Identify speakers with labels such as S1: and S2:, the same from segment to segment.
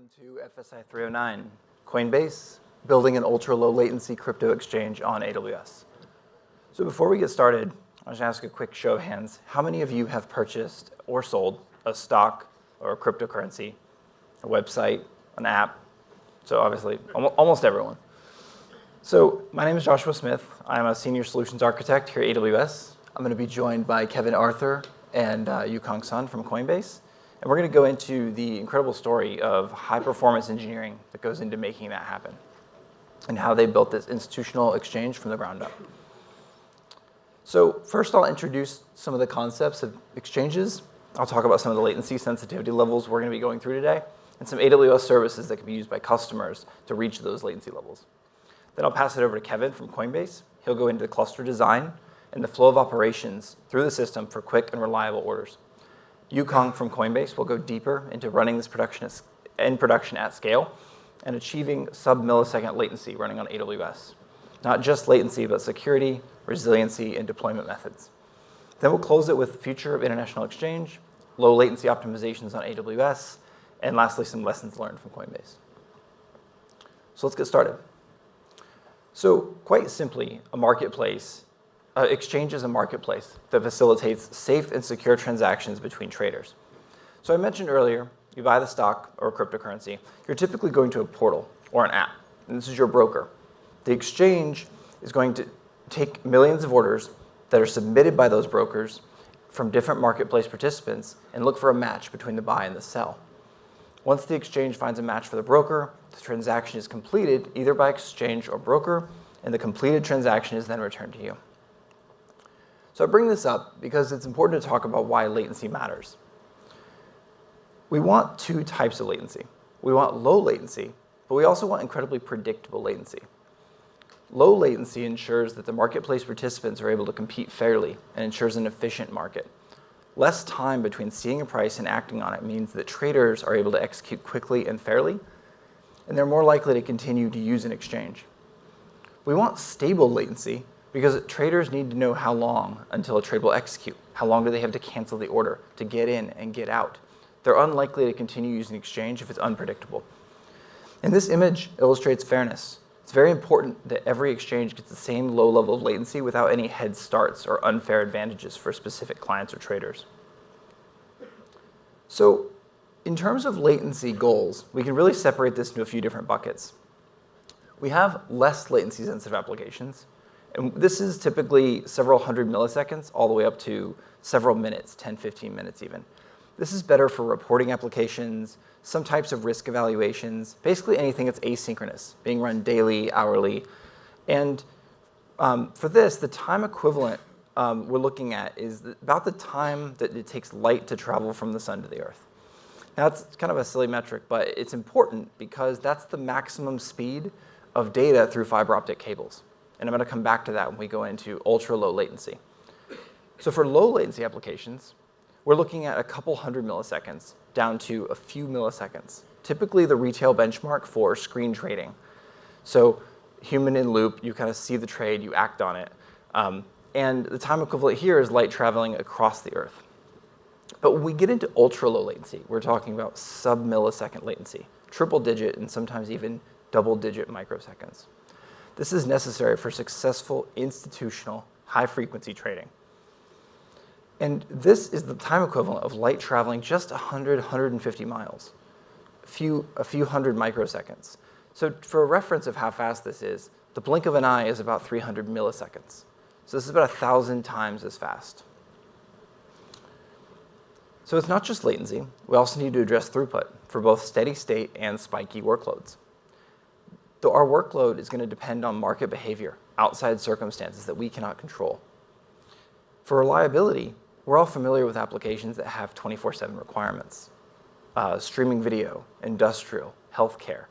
S1: welcome to FSI309, Coinbase, building an ultra-low latency crypto exchange on AWS. So before we get started, I want to ask a quick show of hands. How many of you have purchased or sold a stock or a cryptocurrency, a website, an app? So obviously, almost everyone. So my name is Joshua Smith. I'm a senior solutions architect here at AWS. I'm going to be joined by Kevin Arthur and Yukong Sun from Coinbase. And we're going to go into the incredible story of high-performance engineering that goes into making that happen and how they built this institutional exchange from the ground up. So first, I'll introduce some of the concepts of exchanges. I'll talk about some of the latency sensitivity levels we're going to be going through today and some AWS services that can be used by customers to reach those latency levels. Then I'll pass it over to Kevin from Coinbase. He'll go into the cluster design and the flow of operations through the system for quick and reliable orders. Yukong from Coinbase will go deeper into running this in production at scale and achieving sub-millisecond latency running on AWS. Not just latency, but security, resiliency, and deployment methods. Then we'll close it with future of international exchange, low latency optimizations on AWS, and lastly, some lessons learned from Coinbase. So let's get started. So quite simply, exchange is a marketplace that facilitates safe and secure transactions between traders. So I mentioned earlier, you buy the stock or cryptocurrency, you're typically going to a portal or an app, and this is your broker. The exchange is going to take millions of orders that are submitted by those brokers from different marketplace participants and look for a match between the buy and the sell. Once the exchange finds a match for the broker, the transaction is completed either by exchange or broker, and the completed transaction is then returned to you. So I bring this up because it's important to talk about why latency matters. We want two types of latency. We want low latency, but we also want incredibly predictable latency. Low latency ensures that the marketplace participants are able to compete fairly and ensures an efficient market. Less time between seeing a price and acting on it means that traders are able to execute quickly and fairly, and they're more likely to continue to use an exchange. We want stable latency because traders need to know how long until a trade will execute. How long do they have to cancel the order, to get in and get out? They're unlikely to continue using exchange if it's unpredictable. And this image illustrates fairness. It's very important that every exchange gets the same low level of latency without any head starts or unfair advantages for specific clients or traders. So in terms of latency goals, we can really separate this into a few different buckets. We have less latency sensitive applications. And this is typically several hundred milliseconds all the way up to several minutes, 10, 15 minutes even. This is better for reporting applications, some types of risk evaluations, basically anything that's asynchronous, being run daily, hourly. And for this, the time equivalent we're looking at is about the time that it takes light to travel from the sun to the earth. Now, that's kind of a silly metric, but it's important because that's the maximum speed of data through fiber optic cables. And I'm going to come back to that when we go into ultra-low latency. So for low latency applications, we're looking at a couple hundred milliseconds down to a few milliseconds, typically the retail benchmark for screen trading. So human in loop, you kind of see the trade, you act on it. And the time equivalent here is light traveling across the earth. But when we get into ultra-low latency, we're talking about sub-millisecond latency, triple digit and sometimes even double-digit microseconds. This is necessary for successful institutional high-frequency trading. And this is the time equivalent of light traveling just 100, 150 miles, a few hundred microseconds. So for a reference of how fast this is, the blink of an eye is about 300 milliseconds. So this is about 1,000 times as fast. So it's not just latency. We also need to address throughput for both steady state and spiky workloads. Though our workload is going to depend on market behavior, outside circumstances that we cannot control. For reliability, we're all familiar with applications that have 24/7 requirements. Streaming video, industrial, healthcare.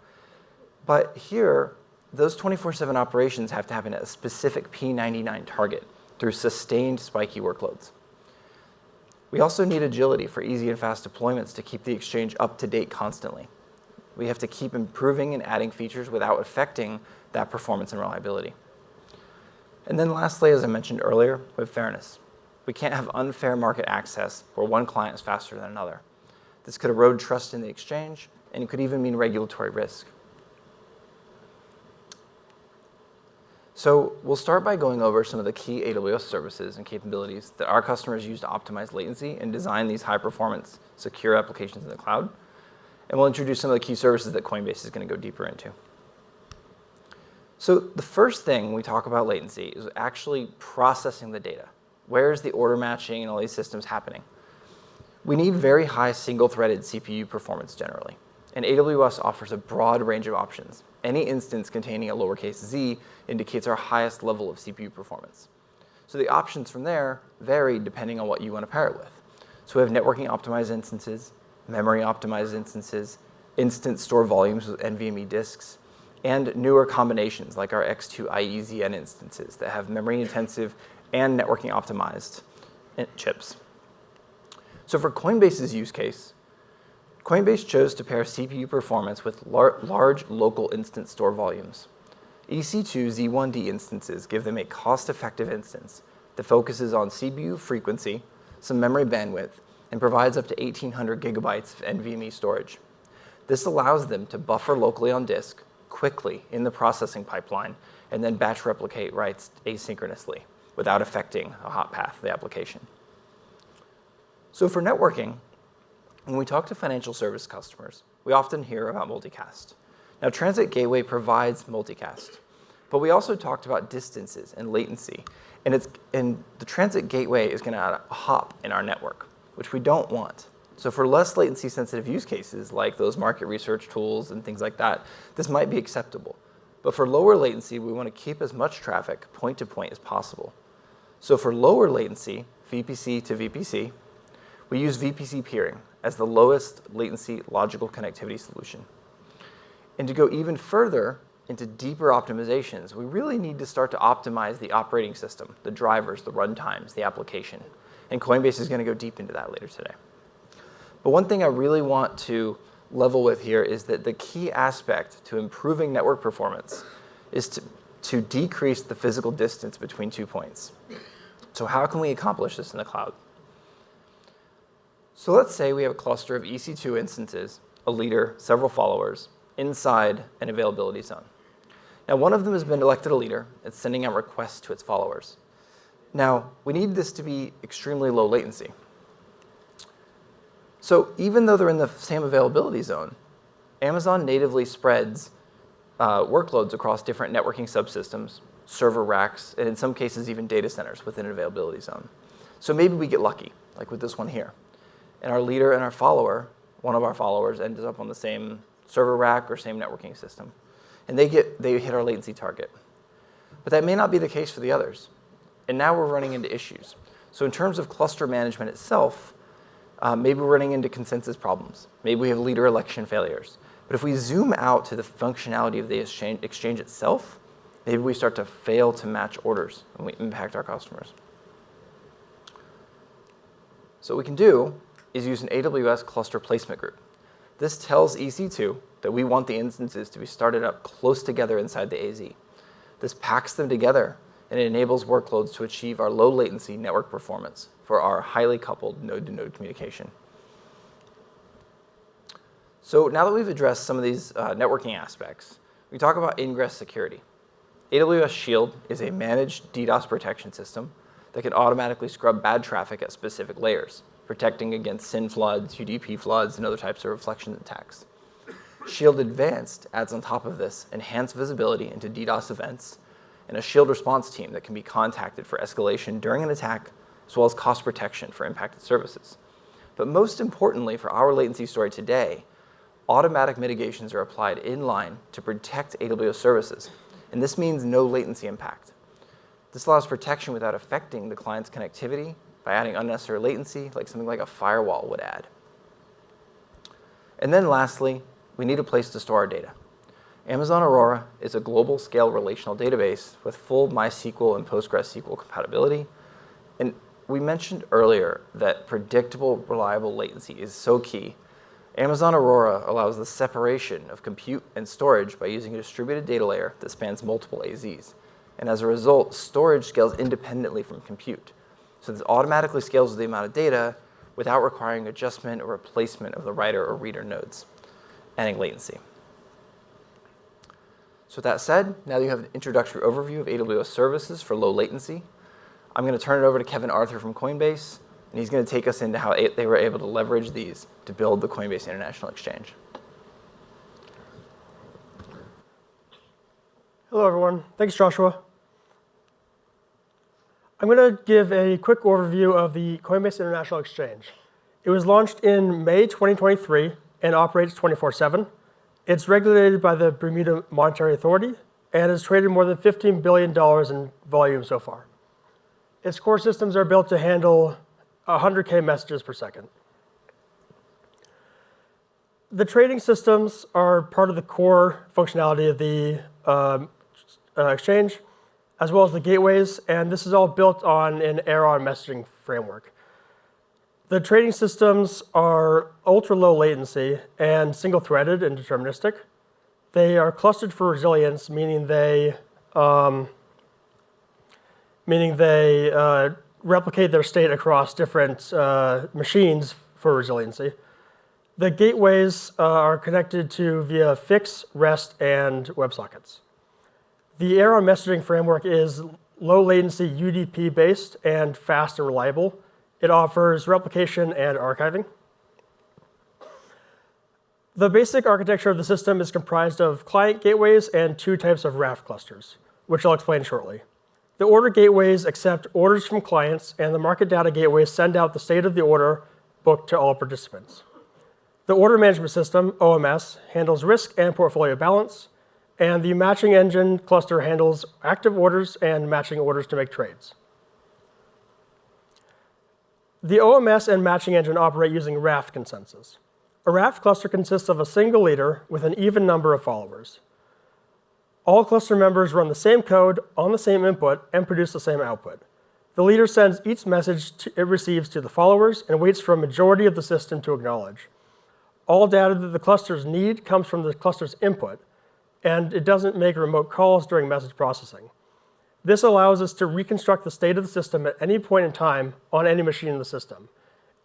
S1: But here, those 24/7 operations have to happen at a specific P99 target through sustained spiky workloads. We also need agility for easy and fast deployments to keep the exchange up to date constantly. We have to keep improving and adding features without affecting that performance and reliability. And then lastly, as I mentioned earlier, we have fairness. We can't have unfair market access where one client is faster than another. This could erode trust in the exchange and it could even mean regulatory risk. So we'll start by going over some of the key AWS services and capabilities that our customers use to optimize latency and design these high-performance, secure applications in the cloud. And we'll introduce some of the key services that Coinbase is going to go deeper into. So the first thing when we talk about latency is actually processing the data. Where is the order matching and all these systems happening? We need very high single-threaded CPU performance generally. And AWS offers a broad range of options. Any instance containing a lowercase z indicates our highest level of CPU performance. So the options from there vary depending on what you want to pair it with. So we have networking optimized instances, memory optimized instances, instant store volumes with NVMe disks, and newer combinations like our X2 IEZN instances that have memory intensive and networking optimized chips. So for Coinbase's use case, Coinbase chose to pair CPU performance with large local instant store volumes. EC2 Z1D instances give them a cost-effective instance that focuses on CPU frequency, some memory bandwidth, and provides up to 1,800 gigabytes of NVMe storage. This allows them to buffer locally on disk quickly in the processing pipeline and then batch replicate writes asynchronously without affecting a hot path of the application. So for networking, when we talk to financial service customers, we often hear about multicast. Now, Transit Gateway provides multicast, but we also talked about distances and latency, and the Transit Gateway is going to add a hop in our network, which we don't want. So for less latency-sensitive use cases, like those market research tools and things like that, this might be acceptable. But for lower latency, we want to keep as much traffic point-to-point as possible. So for lower latency, VPC to VPC, we use VPC peering as the lowest latency logical connectivity solution. And to go even further into deeper optimizations, we really need to start to optimize the operating system, the drivers, the runtimes, the application. And Coinbase is going to go deep into that later today. But one thing I really want to level with here is that the key aspect to improving network performance is to decrease the physical distance between 2 points. So how can we accomplish this in the cloud? So let's say we have a cluster of EC2 instances, a leader, several followers, inside an availability zone. Now, one of them has been elected a leader. It's sending out requests to its followers. Now, we need this to be extremely low latency. So even though they're in the same availability zone, Amazon natively spreads workloads across different networking subsystems, server racks, and in some cases even data centers within an availability zone. So maybe we get lucky, like with this one here. And our leader and our follower, one of our followers, ends up on the same server rack or same networking system. And they hit our latency target. But that may not be the case for the others. And now we're running into issues. So in terms of cluster management itself, maybe we're running into consensus problems. Maybe we have leader election failures. But if we zoom out to the functionality of the exchange itself, maybe we start to fail to match orders and we impact our customers. So what we can do is use an AWS cluster placement group. This tells EC2 that we want the instances to be started up close together inside the AZ. This packs them together and it enables workloads to achieve our low latency network performance for our highly coupled node-to-node communication. So now that we've addressed some of these networking aspects, we talk about ingress security. AWS Shield is a managed DDoS protection system that can automatically scrub bad traffic at specific layers, protecting against SYN floods, UDP floods, and other types of reflection attacks. Shield Advanced adds on top of this enhanced visibility into DDoS events and a Shield response team that can be contacted for escalation during an attack, as well as cost protection for impacted services. But most importantly for our latency story today, automatic mitigations are applied inline to protect AWS services, and this means no latency impact. This allows protection without affecting the client's connectivity by adding unnecessary latency, like something like a firewall would add. And then lastly, we need a place to store our data. Amazon Aurora is a global scale relational database with full MySQL and PostgreSQL compatibility. And we mentioned earlier that predictable, reliable latency is so key. Amazon Aurora allows the separation of compute and storage by using a distributed data layer that spans multiple AZs. And as a result, storage scales independently from compute. So this automatically scales with the amount of data without requiring adjustment or replacement of the writer or reader nodes. and latency. So with that said, now that you have an introductory overview of AWS Services for low latency, I'm going to turn it over to Kevin Arthur from Coinbase, and he's going to take us into how they were able to leverage these to build the Coinbase International Exchange.
S2: Hello, everyone. Thanks, Joshua. I'm going to give a quick overview of the Coinbase International Exchange. It was launched in May 2023 and operates 24/7. It's regulated by the Bermuda Monetary Authority and has traded more than $15 billion in volume so far. Its core systems are built to handle 100K messages per second. The trading systems are part of the core functionality of the exchange, as well as the gateways, and this is all built on an Aeron messaging framework. The trading systems are ultra-low latency and single-threaded and deterministic. They are clustered for resilience, meaning they replicate their state across different machines for resiliency. The gateways are connected to via fix, rest, and WebSockets. The Aeron messaging framework is low latency UDP based and fast and reliable. It offers replication and archiving. The basic architecture of the system is comprised of client gateways and two types of Raft clusters, which I'll explain shortly. The order gateways accept orders from clients, and the market data gateways send out the state of the order book to all participants. The order management system, OMS, handles risk and portfolio balance, and the matching engine cluster handles active orders and matching orders to make trades. The OMS and matching engine operate using Raft consensus. A Raft cluster consists of a single leader with an even number of followers. All cluster members run the same code on the same input and produce the same output. The leader sends each message it receives to the followers and waits for a majority of the system to acknowledge. All data that the clusters need comes from the cluster's input, and it doesn't make remote calls during message processing. This allows us to reconstruct the state of the system at any point in time on any machine in the system.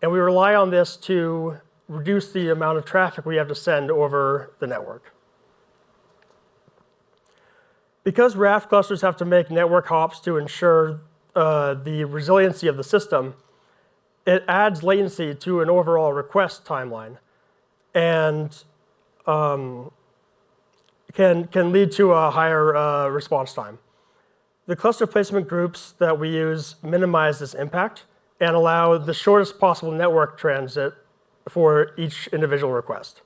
S2: And we rely on this to reduce the amount of traffic we have to send over the network. Because Raft clusters have to make network hops to ensure the resiliency of the system, it adds latency to an overall request timeline and can lead to a higher response time. The cluster placement groups that we use minimize this impact and allow the shortest possible network transit for each individual request.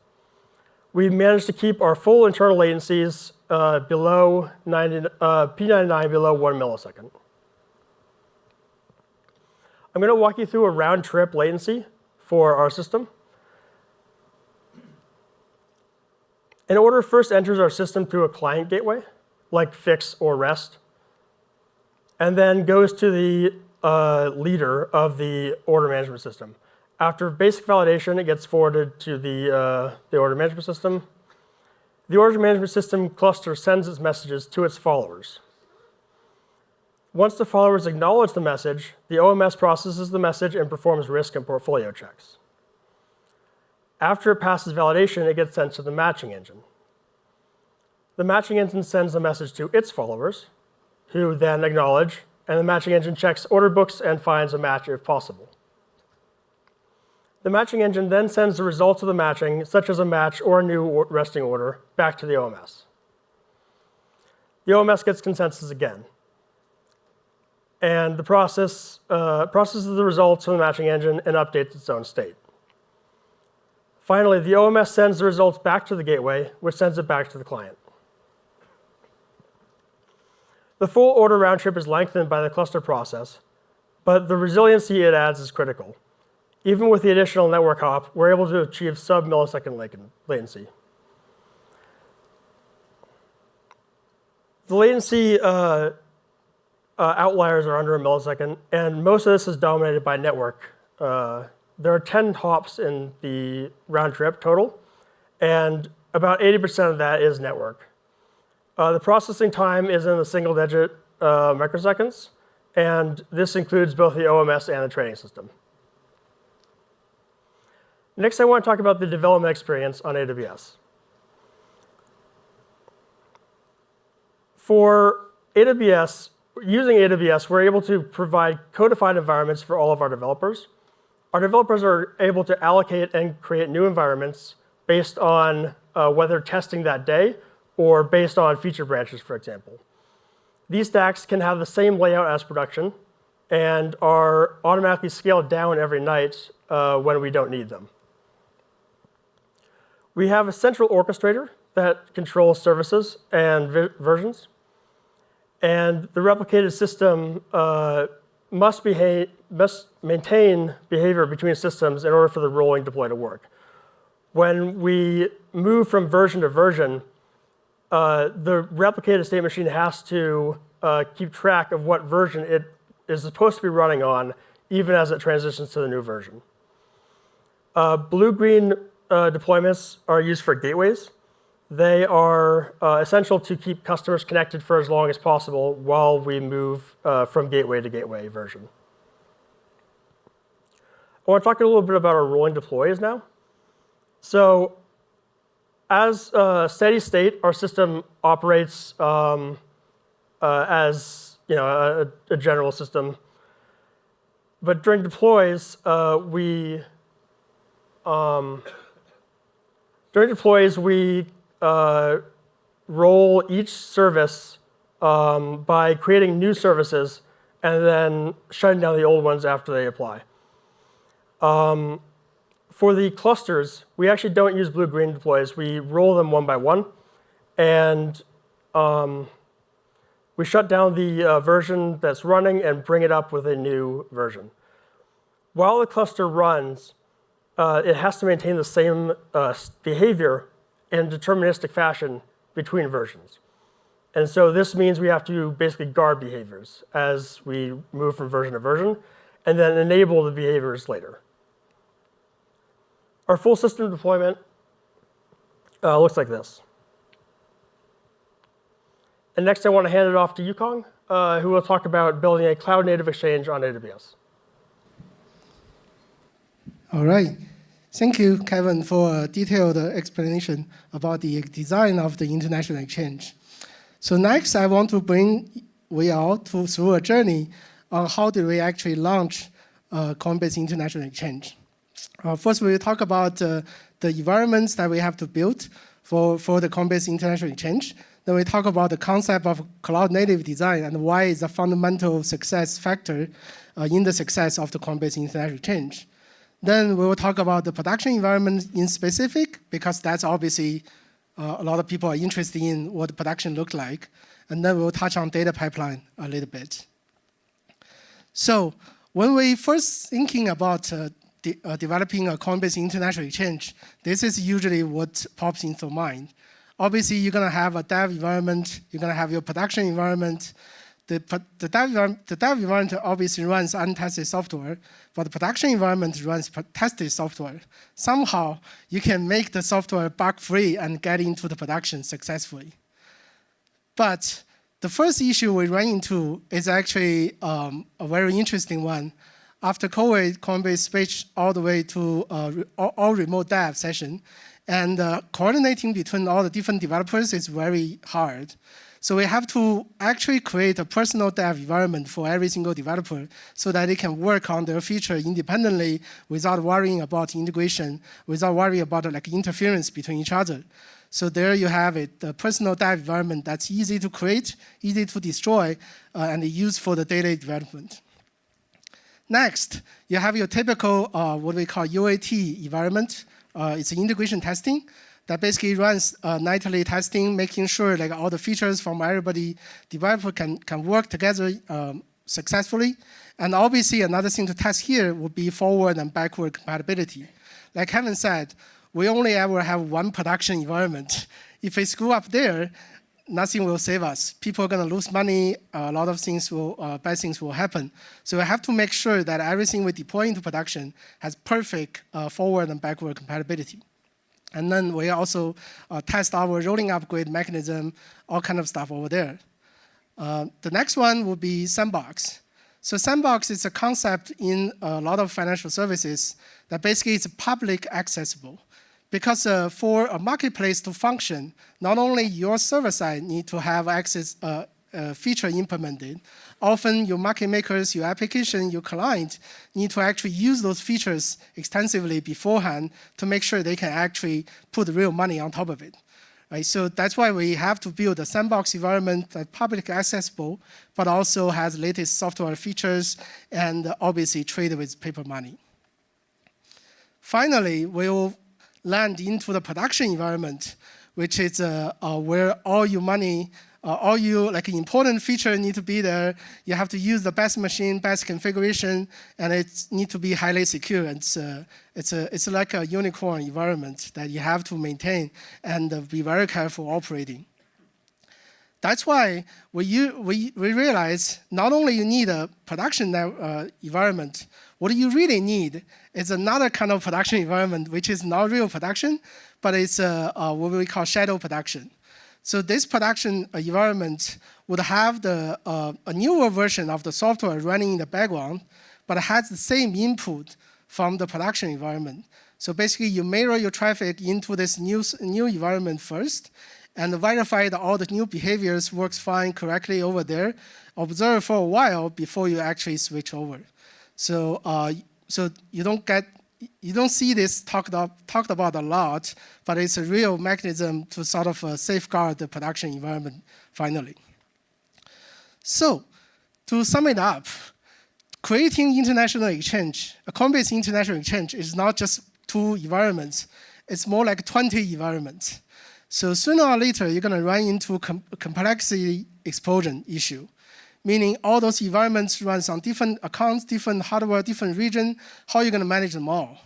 S2: We managed to keep our full internal latencies below P99 below 1 millisecond. I'm going to walk you through a round trip latency for our system. An order first enters our system through a client gateway, like fix or rest, and then goes to the leader of the order management system. After basic validation, it gets forwarded to the order management system. The order management system cluster sends its messages to its followers. Once the followers acknowledge the message, the OMS processes the message and performs risk and portfolio checks. After it passes validation, it gets sent to the matching engine. The matching engine sends the message to its followers, who then acknowledge, and the matching engine checks order books and finds a match if possible. The matching engine then sends the results of the matching, such as a match or a new resting order, back to the OMS. The OMS gets consensus again, and the processes the results from the matching engine and updates its own state. Finally, the OMS sends the results back to the gateway, which sends it back to the client. The full order round trip is lengthened by the cluster process, but the resiliency it adds is critical. Even with the additional network hop, we're able to achieve sub-millisecond latency. The latency outliers are under a millisecond, and most of this is dominated by network. There are 10 hops in the round trip total, and about 80% of that is network. The processing time is in the single-digit microseconds, and this includes both the OMS and the trading system. Next, I want to talk about the development experience on AWS. For AWS, using AWS, we're able to provide codified environments for all of our developers. Our developers are able to allocate and create new environments based on whether testing that day or based on feature branches, for example. These stacks can have the same layout as production and are automatically scaled down every night when we don't need them. We have a central orchestrator that controls services and versions. And the replicated system must maintain behavior between systems in order for the rolling deploy to work. When we move from version to version, the replicated state machine has to keep track of what version it is supposed to be running on, even as it transitions to the new version. Blue-green deployments are used for gateways. They are essential to keep customers connected for as long as possible while we move from gateway to gateway version. I want to talk a little bit about our rolling deploys now. So as steady state, our system operates as a general system. But during deploys, we roll each service by creating new services and then shutting down the old ones after they apply. For the clusters, we actually don't use blue-green deploys. We roll them one by one, and we shut down the version that's running and bring it up with a new version. While the cluster runs, it has to maintain the same behavior in deterministic fashion between versions. And so this means we have to basically guard behaviors as we move from version to version, and then enable the behaviors later. Our full system deployment looks like this. And next, I want to hand it off to Yukong, who will talk about building a cloud-native exchange on AWS.
S3: All right. Thank you, Kevin, for a detailed explanation about the design of the international exchange. So next, I want to bring we all through a journey on how do we actually launch Coinbase International Exchange. First, we will talk about the environments that we have to build for the Coinbase International Exchange. Then we talk about the concept of cloud-native design and why it's a fundamental success factor in the success of the Coinbase International Exchange. Then we will talk about the production environment in specific, because that's obviously a lot of people are interested in what production looks like. And then we'll touch on data pipeline a little bit. So when we first thinking about developing a Coinbase International Exchange, this is usually what pops into mind. Obviously, you're going to have a dev environment. You're going to have your production environment. The dev environment obviously runs untested software, but the production environment runs tested software. Somehow, you can make the software bug-free and get into the production successfully. But the first issue we run into is actually a very interesting one. After COVID, Coinbase switched all the way to all remote dev session, and coordinating between all the different developers is very hard. So we have to actually create a personal dev environment for every single developer so that they can work on their feature independently without worrying about integration, without worrying about interference between each other. So there you have it, the personal dev environment that's easy to create, easy to destroy, and used for the daily development. Next, you have your typical what we call UAT environment. It's integration testing that basically runs nightly testing, making sure all the features from everybody developer can work together successfully. And obviously, another thing to test here would be forward and backward compatibility. Like Kevin said, we only ever have one production environment. If we screw up there, nothing will save us. People are going to lose money. A lot of things bad things will happen. So we have to make sure that everything we deploy into production has perfect forward and backward compatibility. And then we also test our rolling upgrade mechanism, all kind of stuff over there. The next one will be sandbox. So sandbox is a concept in a lot of financial services that basically is public accessible. because for a marketplace to function, not only your server side need to have access feature implemented, often your market makers, your application, your client need to actually use those features extensively beforehand to make sure they can actually put real money on top of it. Right? So that's why we have to build a sandbox environment that's publicly accessible, but also has latest software features and obviously trade with paper money. Finally, we'll land into the production environment, which is where all your money, all your important feature need to be there. You have to use the best machine, best configuration, and it needs to be highly secure. It's like a unicorn environment that you have to maintain and be very careful operating. That's why we realize not only you need a production environment, what you really need is another kind of production environment, which is not real production, but it's what we call shadow production. So this production environment would have a newer version of the software running in the background, but it has the same input from the production environment. So basically, you mirror your traffic into this new environment first, and verify that all the new behaviors works fine correctly over there. Observe for a while before you actually switch over. So you don't see this talked about a lot, but it's a real mechanism to sort of safeguard the production environment finally. So to sum it up, creating international exchange, a Coinbase international exchange is not just 2 environments, it's more like 20 environments. So sooner or later, you're going to run into a complexity explosion issue, meaning all those environments run on different accounts, different hardware, different region. How are you going to manage them all?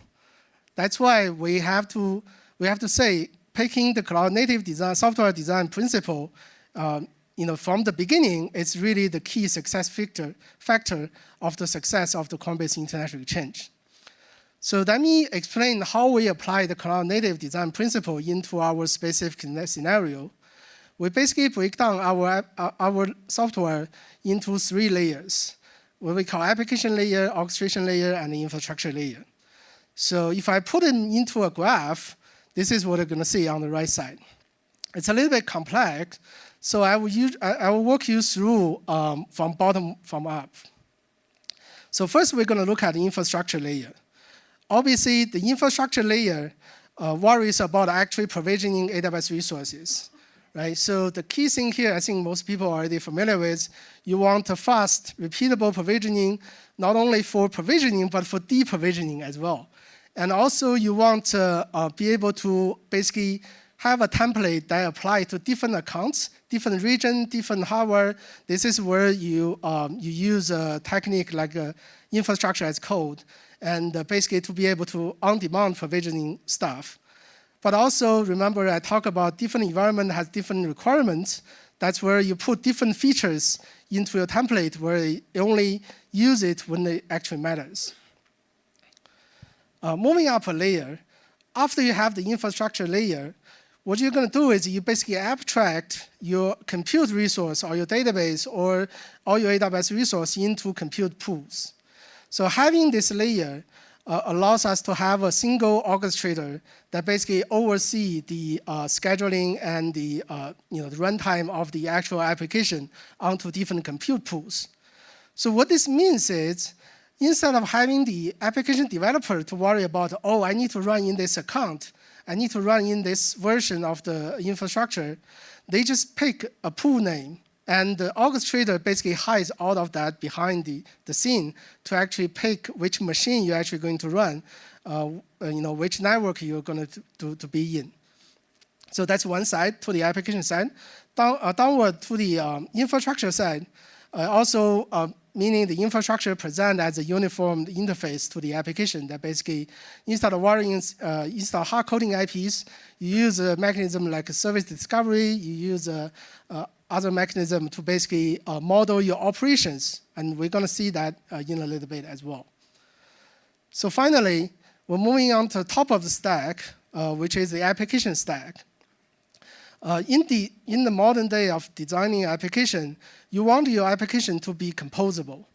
S3: That's why we have to say, picking the cloud-native design, software design principle, from the beginning, it's really the key success factor of the success of the Coinbase International Exchange. So let me explain how we apply the cloud-native design principle into our specific scenario. We basically break down our software into 3 layers, what we call application layer, orchestration layer, and the infrastructure layer. So if I put it into a graph, this is what you're going to see on the right side. It's a little bit complex, so I will walk you through from bottom from up. So first, we're going to look at the infrastructure layer. Obviously, the infrastructure layer worries about actually provisioning AWS resources, right? So the key thing here, I think most people are already familiar with, you want a fast, repeatable provisioning, not only for provisioning, but for deprovisioning as well. And also, you want to be able to basically have a template that applies to different accounts, different region, different hardware. This is where you use a technique like infrastructure as code, and basically to be able to on-demand provisioning stuff. But also, remember I talk about different environment has different requirements. That's where you put different features into your template where you only use it when it actually matters. Moving up a layer, after you have the infrastructure layer, what you're going to do is you basically abstract your compute resource or your database or all your AWS resource into compute pools. So having this layer allows us to have a single orchestrator that basically oversee the scheduling and the runtime of the actual application onto different compute pools. So what this means is, instead of having the application developer to worry about, oh, I need to run in this account, I need to run in this version of the infrastructure, they just pick a pool name. And the orchestrator basically hides all of that behind the scene to actually pick which machine you're actually going to run, which network you're going to be in. So that's one side, to the application side. Downward to the infrastructure side, also meaning the infrastructure present as a uniform interface to the application that basically, instead of worrying, instead of hard-coding IPs, you use a mechanism like service discovery, you use other mechanism to basically model your operations. And we're going to see that in a little bit as well. So finally, we're moving on to the top of the stack, which is the application stack. In the modern day of designing an application, you want your application to be composable.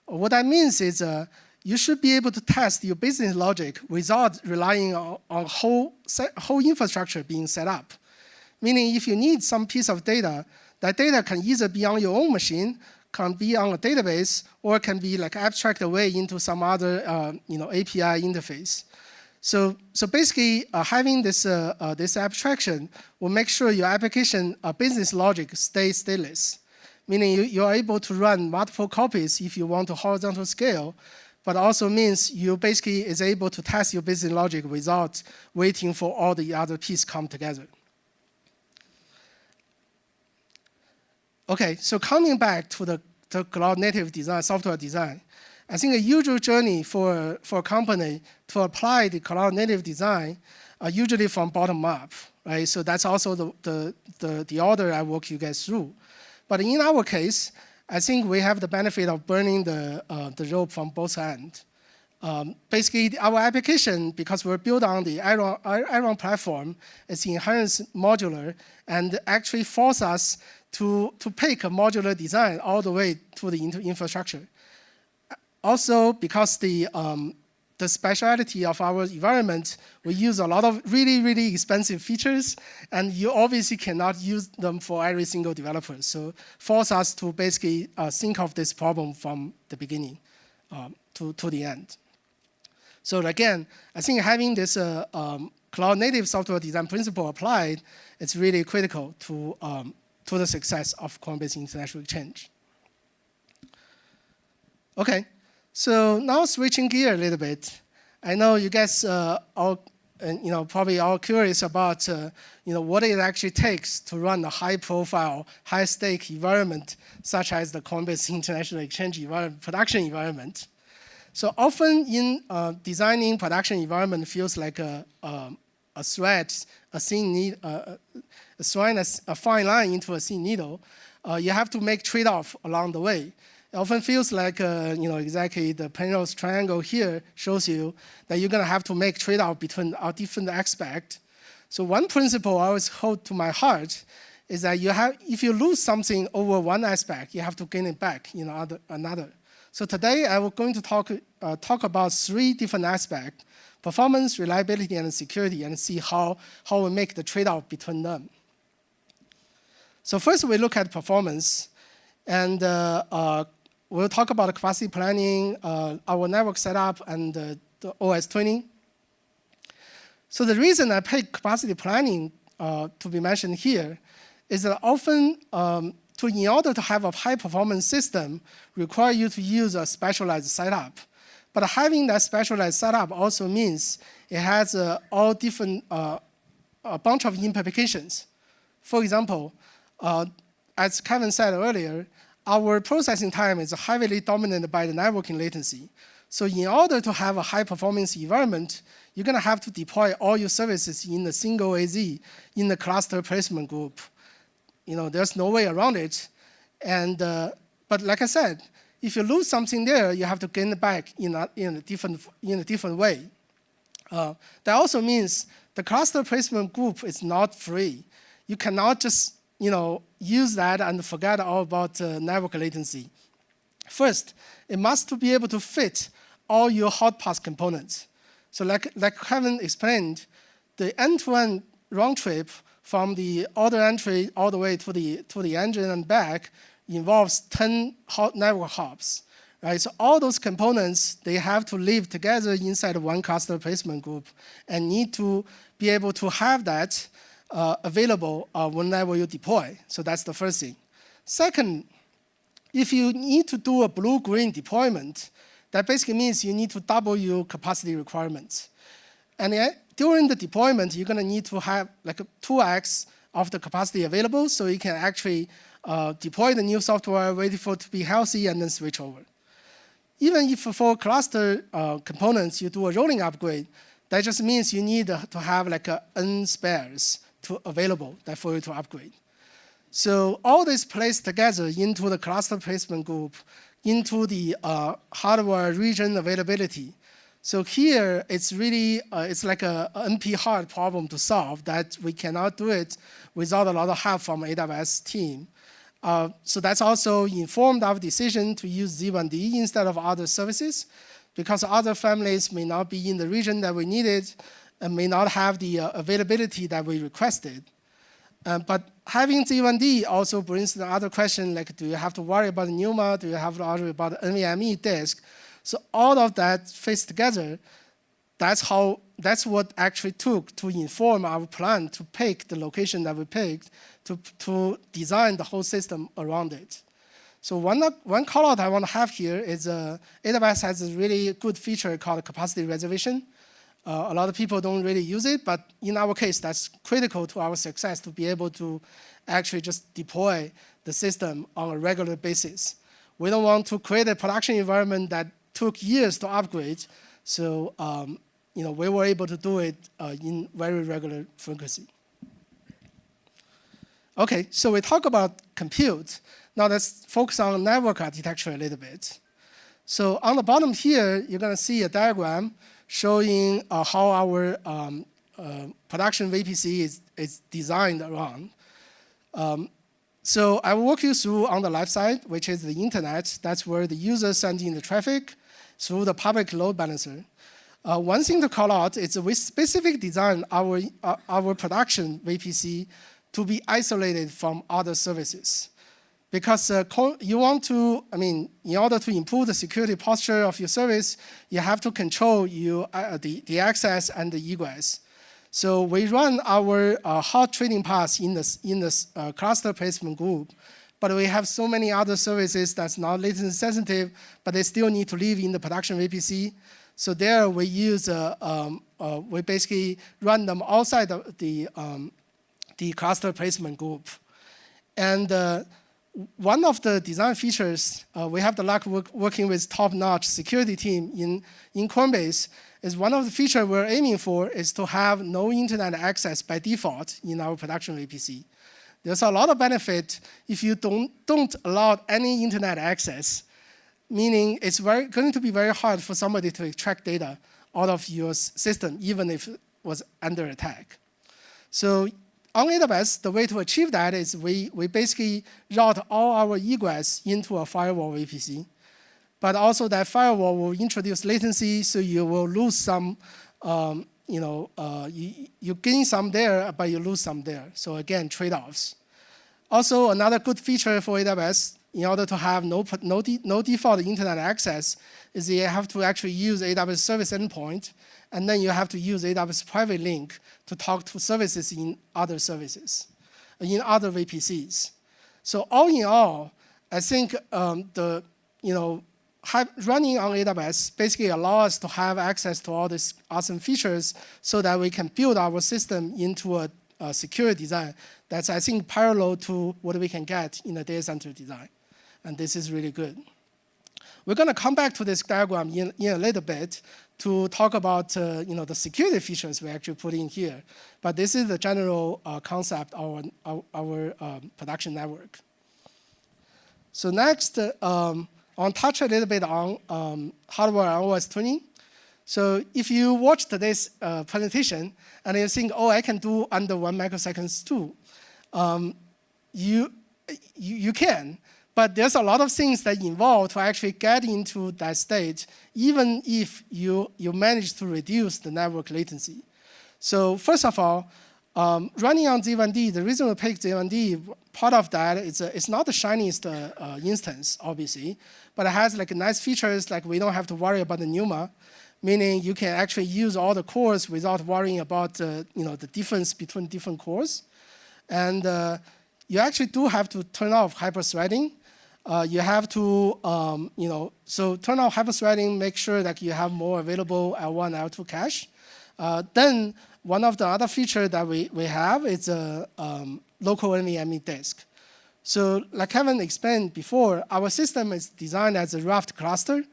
S3: What that means is you should be able to test your business logic without relying on whole infrastructure being set up. Meaning if you need some piece of data, that data can either be on your own machine, can be on a database, or can be like abstracted away into some other API interface. So basically, having this abstraction will make sure your application business logic stays stateless. Meaning you are able to run multiple copies if you want to horizontal scale, but also means you basically is able to test your business logic without waiting for all the other pieces come together. Okay, so coming back to the cloud native design, software design, I think a usual journey for a company to apply the cloud native design are usually from bottom up, right? So that's also the order I walk you guys through. But in our case, I think we have the benefit of burning the rope from both ends. Basically, our application, because we're built on the Iron platform, is inherently modular and actually force us to pick a modular design all the way to the infrastructure. Also, because the speciality of our environment, we use a lot of really, really expensive features, and you obviously cannot use them for every single developer. So force us to basically think of this problem from the beginning to the end. So again, I think having this cloud native software design principle applied is really critical to the success of Coinbase International Exchange. Okay. So now switching gear a little bit, I know you guys probably all curious about what it actually takes to run a high-profile, high-stake environment such as the Coinbase International Exchange production environment. So often in designing production environment feels like a thread, a fine line into a thin needle. You have to make trade-off along the way. It often feels like, exactly the Penrose triangle here shows you that you're going to have to make trade-off between different aspects. So one principle I always hold to my heart is that if you lose something over one aspect, you have to gain it back in another. So today I'm going to talk about 3 different aspects: performance, reliability, and security, and see how we make the trade-off between them. So first we look at performance, and we'll talk about capacity planning, our network setup, and the OS tuning. So the reason I pick capacity planning to be mentioned here is that often, in order to have a high-performance system, require you to use a specialized setup. But having that specialized setup also means it has all different, a bunch of implications. For example, as Kevin said earlier, our processing time is heavily dominated by the networking latency. So in order to have a high-performance environment, you're going to have to deploy all your services in a single AZ in the cluster placement group. There's no way around it. But like I said, if you lose something there, you have to gain it back in a different way. That also means the cluster placement group is not free. You cannot just use that and forget all about network latency. First, it must be able to fit all your hot path components. So like Kevin explained, the end-to-end round trip from the order entry all the way to the engine and back involves 10 network hops. Right? So all those components, they have to live together inside one cluster placement group and need to be able to have that available whenever you deploy. So that's the first thing. Second, if you need to do a blue-green deployment, that basically means you need to double your capacity requirements. And during the deployment, you're going to need to have like 2x of the capacity available so you can actually deploy the new software, wait for it to be healthy, and then switch over. Even if for cluster components you do a rolling upgrade, that just means you need to have like n spares available for you to upgrade. So all this placed together into the cluster placement group, into the hardware region availability. So here, it's really, it's like a NP hard problem to solve that we cannot do it without a lot of help from AWS team. So that's also informed our decision to use Z1D instead of other services. because other families may not be in the region that we needed and may not have the availability that we requested. But having Z1D also brings the other question, like, do you have to worry about NUMA? Do you have to worry about NVMe disk? So all of that fits together. That's what actually took to inform our plan to pick the location that we picked to design the whole system around it. So one call out I want to have here is AWS has a really good feature called capacity reservation. A lot of people don't really use it, but in our case, that's critical to our success to be able to actually just deploy the system on a regular basis. We don't want to create a production environment that took years to upgrade, so we were able to do it in very regular frequency. Okay, so we talk about compute. Now let's focus on network architecture a little bit. So on the bottom here, you're going to see a diagram showing how our production VPC is designed around. So I will walk you through on the left side, which is the internet. That's where the user sends in the traffic through the public load balancer. One thing to call out is we specifically designed our production VPC to be isolated from other services. Because you want to, in order to improve the security posture of your service, you have to control the access and the egress. So we run our hot trading paths in this cluster placement group, but we have so many other services that's not latency sensitive, but they still need to live in the production VPC. So there we use, we basically run them outside the cluster placement group. And one of the design features, we have the luck working with top-notch security team in Coinbase, is one of the features we're aiming for is to have no internet access by default in our production VPC. There's a lot of benefit if you don't allow any internet access, meaning it's going to be very hard for somebody to extract data out of your system, even if it was under attack. So on AWS, the way to achieve that is we basically route all our egress into a firewall VPC. But also that firewall will introduce latency, so you will lose some, you gain some there, but you lose some there. So again, trade-offs. Also, another good feature for AWS, in order to have no default internet access, is you have to actually use AWS Service Endpoint, and then you have to use AWS Private Link to talk to services in other services, in other VPCs. So all in all, I think running on AWS basically allows us to have access to all these awesome features so that we can build our system into a secure design that's, I think, parallel to what we can get in a data center design. And this is really good. We're going to come back to this diagram in a little bit to talk about the security features we actually put in here. But this is the general concept of our production network. So next, I'll touch a little bit on hardware OS tuning. So if you watch today's presentation and you think, oh, I can do under 1 microseconds too, you can. But there's a lot of things that involve to actually get into that state, even if you manage to reduce the network latency. So first of all, running on Z1D, the reason we picked Z1D, part of that is it's not the shiniest instance, obviously, but it has like nice features like we don't have to worry about the NUMA, meaning you can actually use all the cores without worrying about the difference between different cores. And you actually do have to turn off hyper-threading. You have to, so turn off hyper-threading, make sure that you have more available L1, L2 cache. Then one of the other features that we have is a local NVMe disk. So like Kevin explained before, our system is designed as a Raft cluster.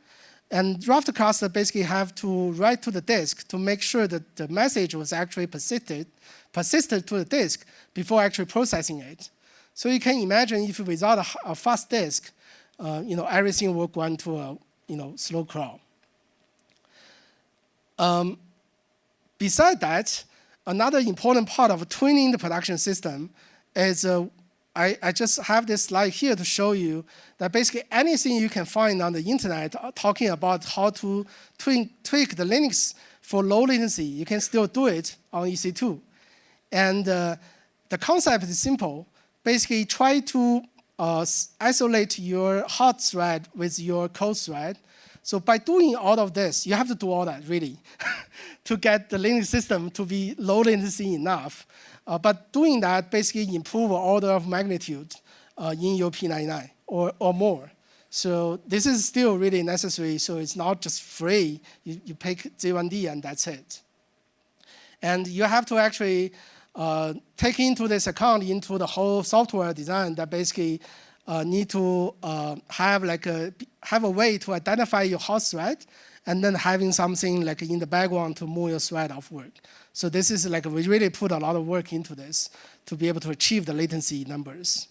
S3: And Raft cluster basically have to write to the disk to make sure that the message was actually persisted to the disk before actually processing it. So you can imagine if without a fast disk, everything will go into a slow crawl. Besides that, another important part of tuning the production system is I just have this slide here to show you that basically anything you can find on the internet talking about how to tweak the Linux for low latency, you can still do it on EC2. And the concept is simple. Basically, try to isolate your hot thread with your cold thread. So by doing all of this, you have to do all that, really, to get the Linux system to be low latency enough. But doing that basically improve order of magnitude in your P99 or more. So this is still really necessary, so it's not just free. You pick J1D and that's it. And you have to actually take into this account into the whole software design that basically need to have a way to identify your hot thread and then having something like in the background to move your thread off work. So this is like we really put a lot of work into this to be able to achieve the latency numbers.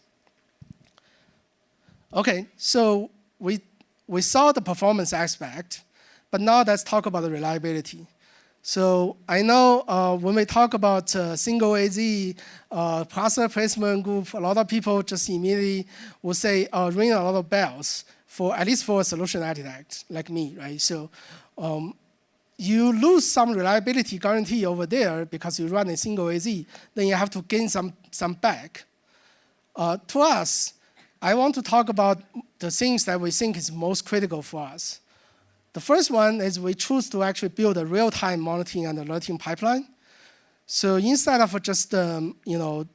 S3: Okay, so we saw the performance aspect, but now let's talk about the reliability. So I know when we talk about single AZ, processor placement group, a lot of people just immediately will say, ring a lot of bells, at least for a solution architect like me, right? So you lose some reliability guarantee over there because you run a single AZ, then you have to gain some back. To us, I want to talk about the things that we think is most critical for us. The first one is we choose to actually build a real-time monitoring and alerting pipeline. So instead of just do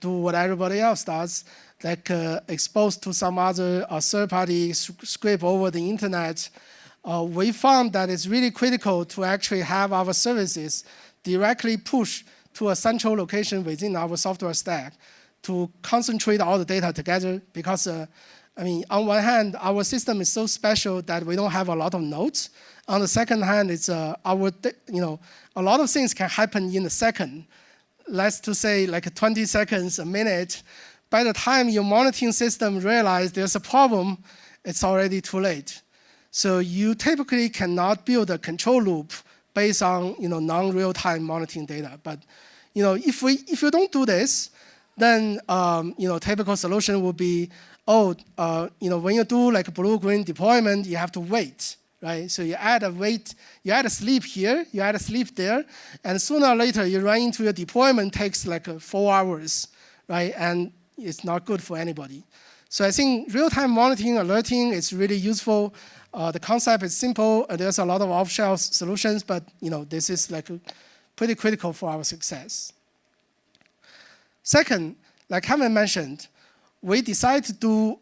S3: what everybody else does, like exposed to some other third-party script over the internet, we found that it's really critical to actually have our services directly push to a central location within our software stack to concentrate all the data together. Because, on one hand, our system is so special that we don't have a lot of nodes. On the second hand, it's a lot of things can happen in a second. Let's to say like 20 seconds, a minute. By the time your monitoring system realizes there's a problem, it's already too late. So you typically cannot build a control loop based on non-real-time monitoring data. But if you don't do this, then typical solution would be, when you do like blue-green deployment, you have to wait, right? So you add a sleep here, you add a sleep there, and sooner or later you run into your deployment takes like 4 hours, right? And it's not good for anybody. So I think real-time monitoring, alerting is really useful. The concept is simple. There's a lot of off-shelf solutions, but this is like pretty critical for our success. Second, like Kevin mentioned, we decided to do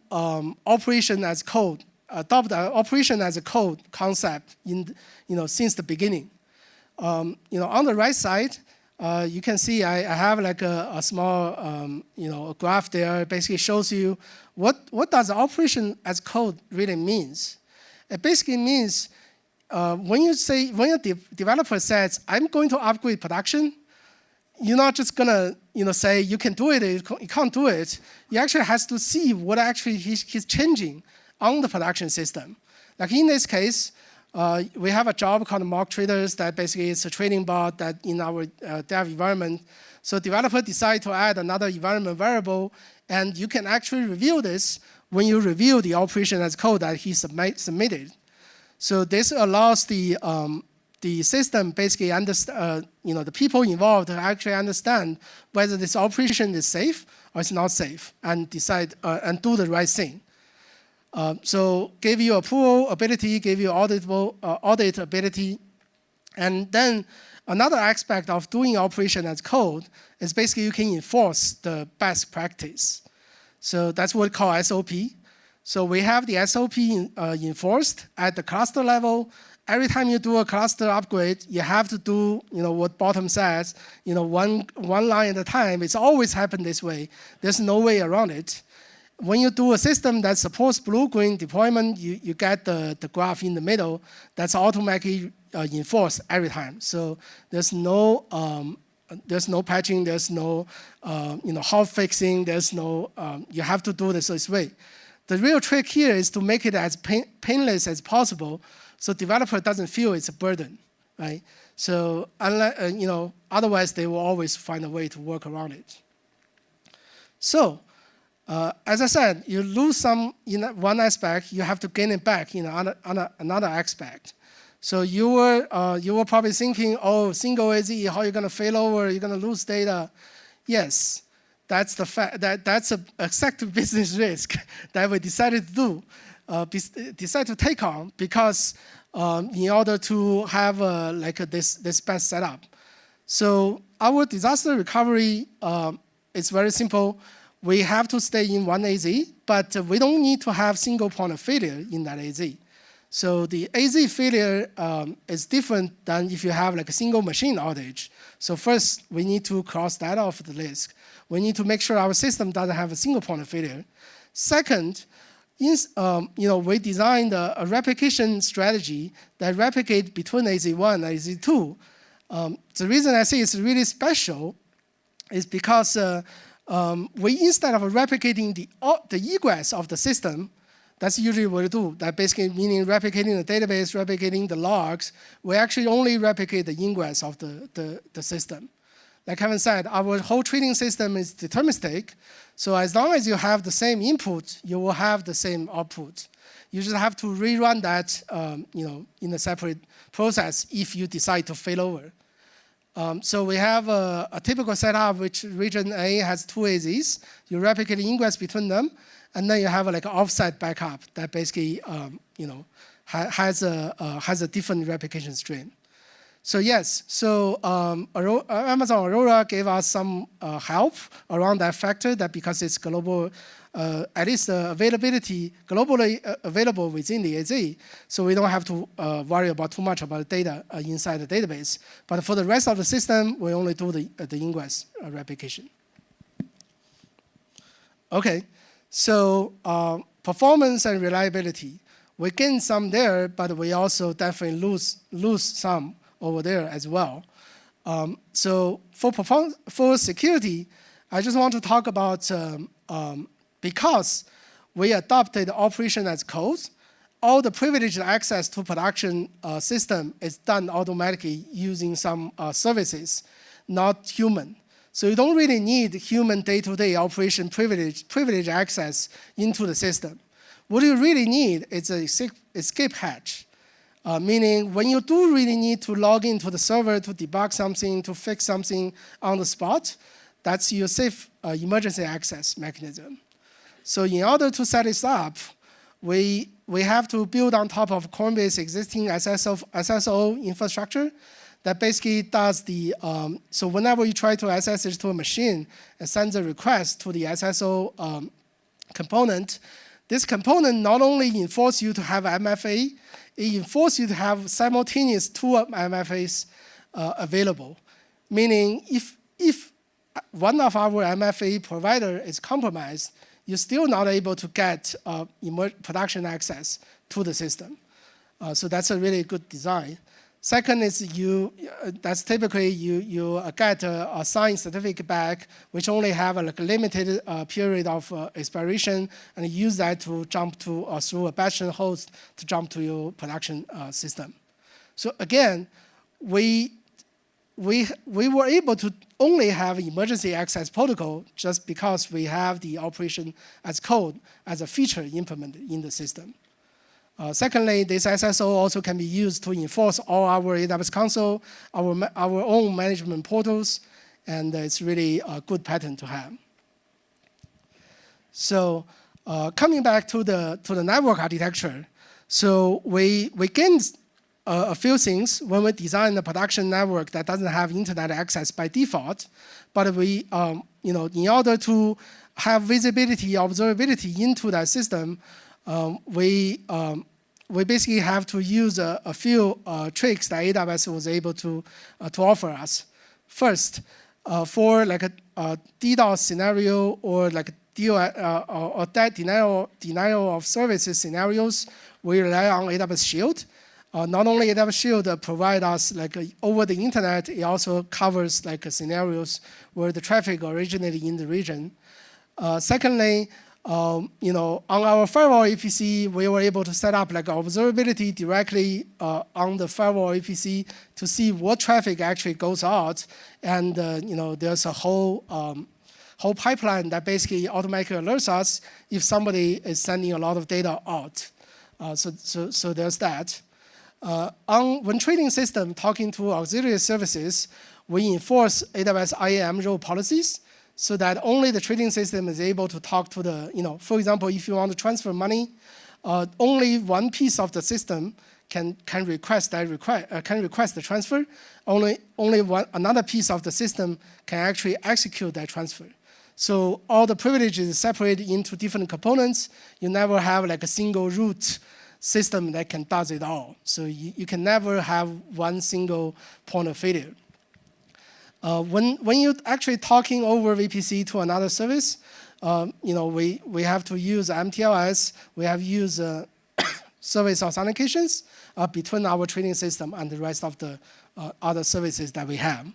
S3: operation as code, adopt the operation as a code concept since the beginning. On the right side, you can see I have like a small a graph there. It basically shows you what does operation as code really means. It basically means when a developer says I'm going to upgrade production, you're not just gonna say you can do it, you can't do it. You actually has to see what actually he's changing on the production system. Like in this case, we have a job called mock traders that basically is a trading bot that in our dev environment. So developer decide to add another environment variable, and you can actually review this when you review the operation as code that he submitted. So this allows the system basically understand, the people involved to actually understand whether this operation is safe or it's not safe, and decide and do the right thing. So give you approval ability, give you audit ability, and then another aspect of doing operation as code is basically you can enforce the best practice. So that's what we call SOP. So we have the SOP enforced at the cluster level. Every time you do a cluster upgrade, you have to do what bottom says, one line at a time. It's always happened this way. There's no way around it. When you do a system that supports blue-green deployment, you get the graph in the middle that's automatically enforced every time. So there's no patching, there's no hot fixing, there's no you have to do this way. The real trick here is to make it as painless as possible, so developer doesn't feel it's a burden, right? So otherwise they will always find a way to work around it. So As I said, you lose some in one aspect, you have to gain it back in another aspect. So you were probably thinking, oh, single AZ, how are you going to fail over? You're going to lose data. Yes, that's the fact. That's an exact business risk that we decided to do, decide to take on because in order to have this best setup. So our disaster recovery is very simple. We have to stay in one AZ, but we don't need to have single point of failure in that AZ. So the AZ failure is different than if you have like a single machine outage. So first, we need to cross that off the list. We need to make sure our system doesn't have a single point of failure. Second, we designed a replication strategy that replicates between AZ1 and AZ2. The reason I say it's really special is because we, instead of replicating the egress of the system, that's usually what we do. That basically meaning replicating the database, replicating the logs. We actually only replicate the ingress of the system. Like Kevin said, our whole trading system is deterministic. So as long as you have the same input, you will have the same output. You just have to rerun that in a separate process if you decide to fail over. So we have a typical setup which region A has two AZs. You replicate the ingress between them, and then you have like an offset backup that basically has a different replication stream. So yes, so Amazon Aurora gave us some help around that factor that because it's global, at least availability globally available within the AZ, so we don't have to worry about too much about data inside the database. But for the rest of the system, we only do the ingress replication. Okay, so performance and reliability, we gain some there, but we also definitely lose some over there as well. So for security, I just want to talk about because we adopted operation as code, all the privileged access to production system is done automatically using some services, not human. So you don't really need human day-to-day operation privilege access into the system. What you really need is a escape hatch. Meaning when you do really need to log into the server to debug something, to fix something on the spot, that's your safe emergency access mechanism. So in order to set this up, we have to build on top of Coinbase existing SSO infrastructure that basically does the, so whenever you try to access it to a machine, it sends a request to the SSO component. This component not only enforces you to have MFA, it enforces you to have simultaneous two MFAs available. Meaning if one of our MFA provider is compromised, you're still not able to get production access to the system. So that's a really good design. Second is that's typically you get a signed certificate back, which only have a limited period of expiration, and use that to jump to through a bastion host to jump to your production system. So again, we were able to only have emergency access protocol just because we have the operation as code as a feature implemented in the system. Secondly, this SSO also can be used to enforce all our AWS console, our own management portals, and it's really a good pattern to have. So coming back to the network architecture, so we gained a few things when we design a production network that doesn't have internet access by default, but we, in order to have visibility, observability into that system, we basically have to use a few tricks that AWS was able to offer us. First, for like a DDoS scenario or like or that denial of services scenarios, we rely on AWS Shield. Not only AWS Shield provide us like over the internet, it also covers like scenarios where the traffic originated in the region. Secondly, on our firewall APC, we were able to set up like observability directly on the firewall APC to see what traffic actually goes out, and there's a whole whole pipeline that basically automatically alerts us if somebody is sending a lot of data out. So there's that. When trading system talking to auxiliary services, we enforce AWS IAM role policies so that only the trading system is able to talk to the, for example, if you want to transfer money, only one piece of the system can request the transfer. Only another piece of the system can actually execute that transfer. So all the privileges is separated into different components. You never have like a single root system that can does it all. So you can never have one single point of failure. When you're actually talking over VPC to another service, we have to use MTLS. We have used service authentications between our trading system and the rest of the other services that we have.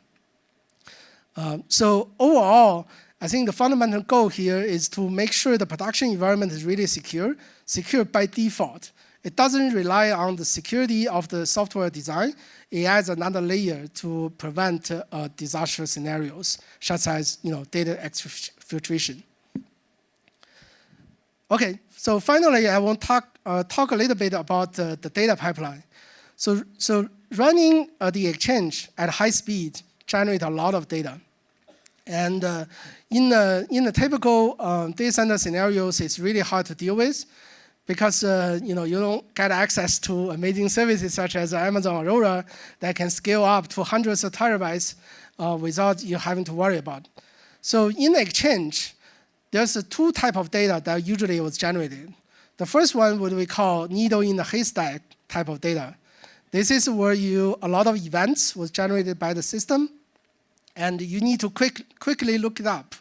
S3: So overall, I think the fundamental goal here is to make sure the production environment is really secure by default. It doesn't rely on the security of the software design. It adds another layer to prevent disaster scenarios, such as data exfiltration. Okay, so finally, I want to talk a little bit about the data pipeline. So running the exchange at high speed generates a lot of data. And in the typical data center scenarios, it's really hard to deal with because you don't get access to amazing services such as Amazon Aurora that can scale up to hundreds of terabytes without you having to worry about. So in the exchange, there's two types of data that usually was generated. The first one, what we call needle in the haystack type of data. This is where a lot of events was generated by the system, and you need to quickly look it up.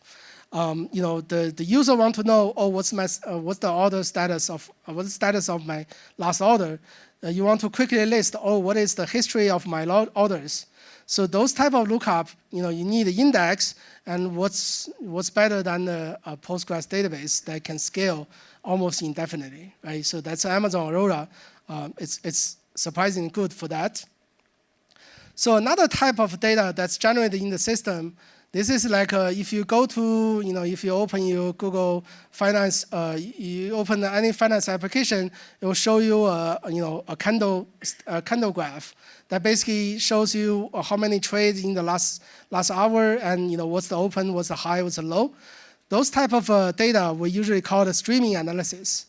S3: The user want to know, what's the status of my last order? You want to quickly list, what is the history of my orders? So those type of lookup, you need the index, and what's better than a Postgres database that can scale almost indefinitely, right? So that's Amazon Aurora. It's surprisingly good for that. So another type of data that's generated in the system, this is like if you go to, if you open your Google Finance, you open any finance application, it will show you a candle graph that basically shows you how many trades in the last hour and what's the open, what's the high, what's the low. Those type of data we usually call the streaming analysis,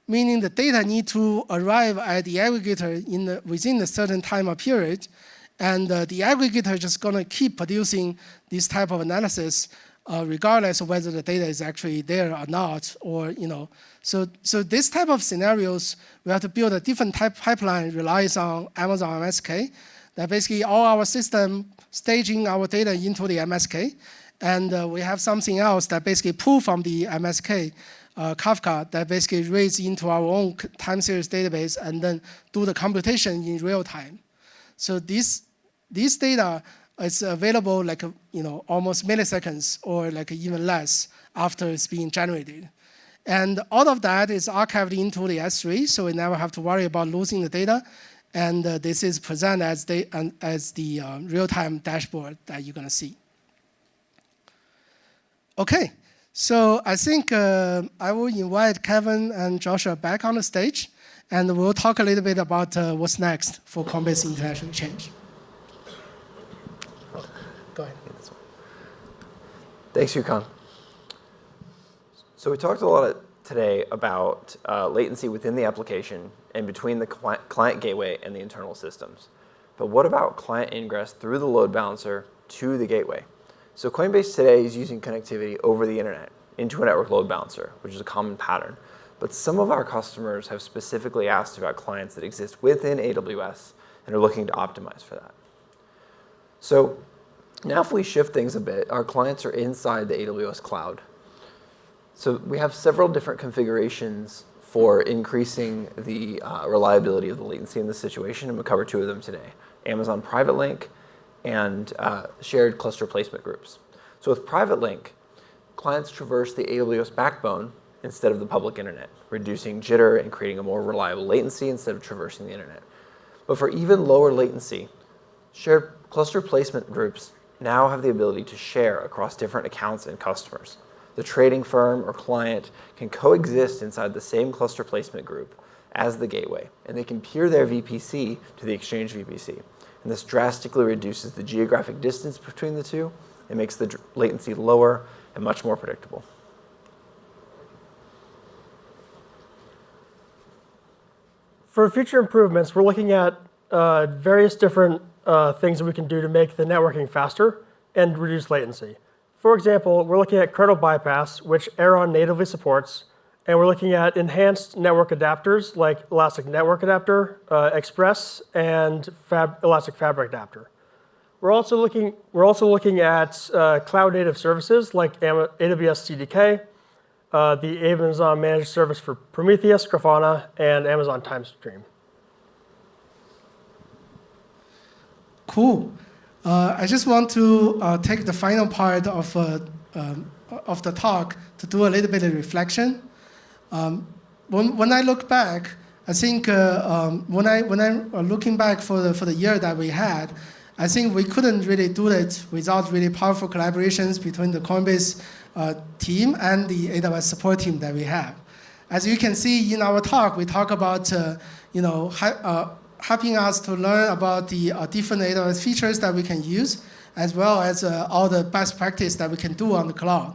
S3: meaning the data need to arrive at the aggregator within a certain time or period. And the aggregator is just going to keep producing this type of analysis regardless of whether the data is actually there or not. Or, So this type of scenarios, we have to build a different type pipeline relies on Amazon MSK. That basically all our system staging our data into the MSK. And we have something else that basically pull from the MSK, Kafka, that basically reads into our own time series database and then do the computation in real time. So this data is available like almost milliseconds or like even less after it's being generated. And all of that is archived into the S3, so we never have to worry about losing the data. And this is presented as the real-time dashboard that you're going to see. Okay, so I think I will invite Kevin and Joshua back on the stage, and we'll talk a little bit about what's next for Coinbase International Exchange. Go ahead.
S1: Thanks, Yukon. So we talked a lot today about latency within the application and between the client gateway and the internal systems. But what about client ingress through the load balancer to the gateway? So Coinbase today is using connectivity over the internet into a network load balancer, which is a common pattern. But some of our customers have specifically asked about clients that exist within AWS and are looking to optimize for that. So now if we shift things a bit, our clients are inside the AWS cloud. So we have several different configurations for increasing the reliability of the latency in this situation, and we'll cover two of them today. Amazon Private Link and shared cluster placement groups. So with Private Link, clients traverse the AWS backbone instead of the public internet, reducing jitter and creating a more reliable latency instead of traversing the internet. But for even lower latency, shared cluster placement groups now have the ability to share across different accounts and customers. The trading firm or client can coexist inside the same cluster placement group as the gateway, and they can peer their VPC to the exchange VPC. And this drastically reduces the geographic distance between the two and makes the latency lower and much more predictable.
S2: For future improvements, we're looking at various different things that we can do to make the networking faster and reduce latency. For example, we're looking at kernel bypass, which Aeron natively supports, and we're looking at enhanced network adapters like Elastic Network Adapter, Express, and Elastic Fabric Adapter. We're also looking at cloud-native services like AWS CDK, the Amazon Managed Service for Prometheus, Grafana, and Amazon TimeStream.
S3: Cool. I just want to take the final part of the talk to do a little bit of reflection. When I look back, I think when I'm looking back for the year that we had, I think we couldn't really do it without really powerful collaborations between the Coinbase team and the AWS support team that we have. As you can see in our talk, we talk about helping us to learn about the different AWS features that we can use, as well as all the best practice that we can do on the cloud.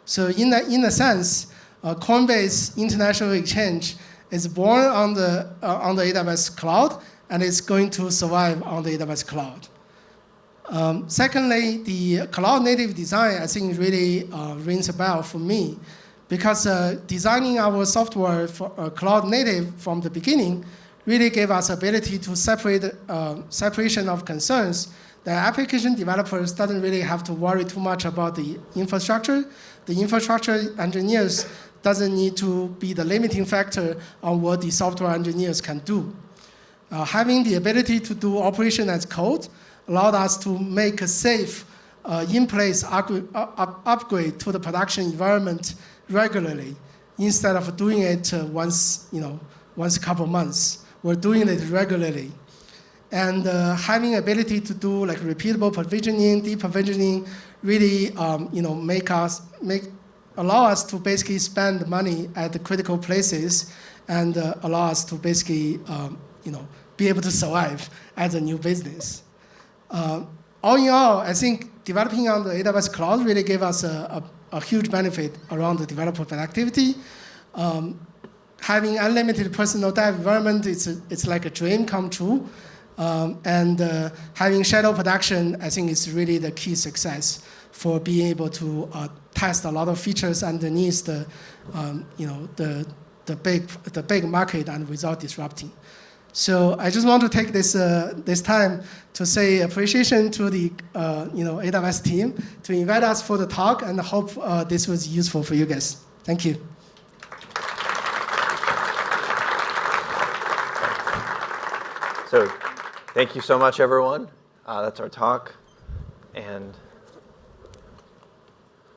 S3: So in a sense, Coinbase International Exchange is born on the AWS cloud, and it's going to survive on the AWS cloud. Secondly, the cloud-native design, I think, really rings a bell for me, because designing our software for cloud-native from the beginning really gave us ability to separation of concerns. The application developers doesn't really have to worry too much about the infrastructure. The infrastructure engineers doesn't need to be the limiting factor on what the software engineers can do. Having the ability to do operation as code allowed us to make a safe, in-place upgrade to the production environment regularly, instead of doing it once a couple months. We're doing it regularly. And having ability to do like repeatable provisioning, deprovisioning, really allow us to basically spend money at the critical places and allow us to basically be able to survive as a new business. All in all, I think developing on the AWS cloud really gave us a huge benefit around the developer productivity. Having unlimited personal dev environment, it's like a dream come true. And having shadow production, I think, is really the key success for being able to test a lot of features underneath the big market and without disrupting. So I just want to take this time to say appreciation to the AWS team to invite us for the talk, and I hope this was useful for you guys. Thank you.
S1: So thank you so much, everyone. That's our talk. And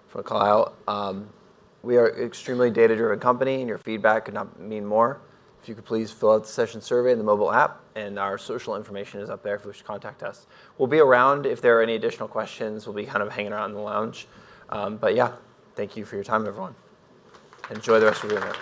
S1: for a call out, we are an extremely data-driven company, and your feedback could not mean more. If you could please fill out the session survey in the mobile app, and our social information is up there if you wish to contact us. We'll be around if there are any additional questions. We'll be kind of hanging around in the lounge. But yeah, thank you for your time, everyone. Enjoy the rest of your event.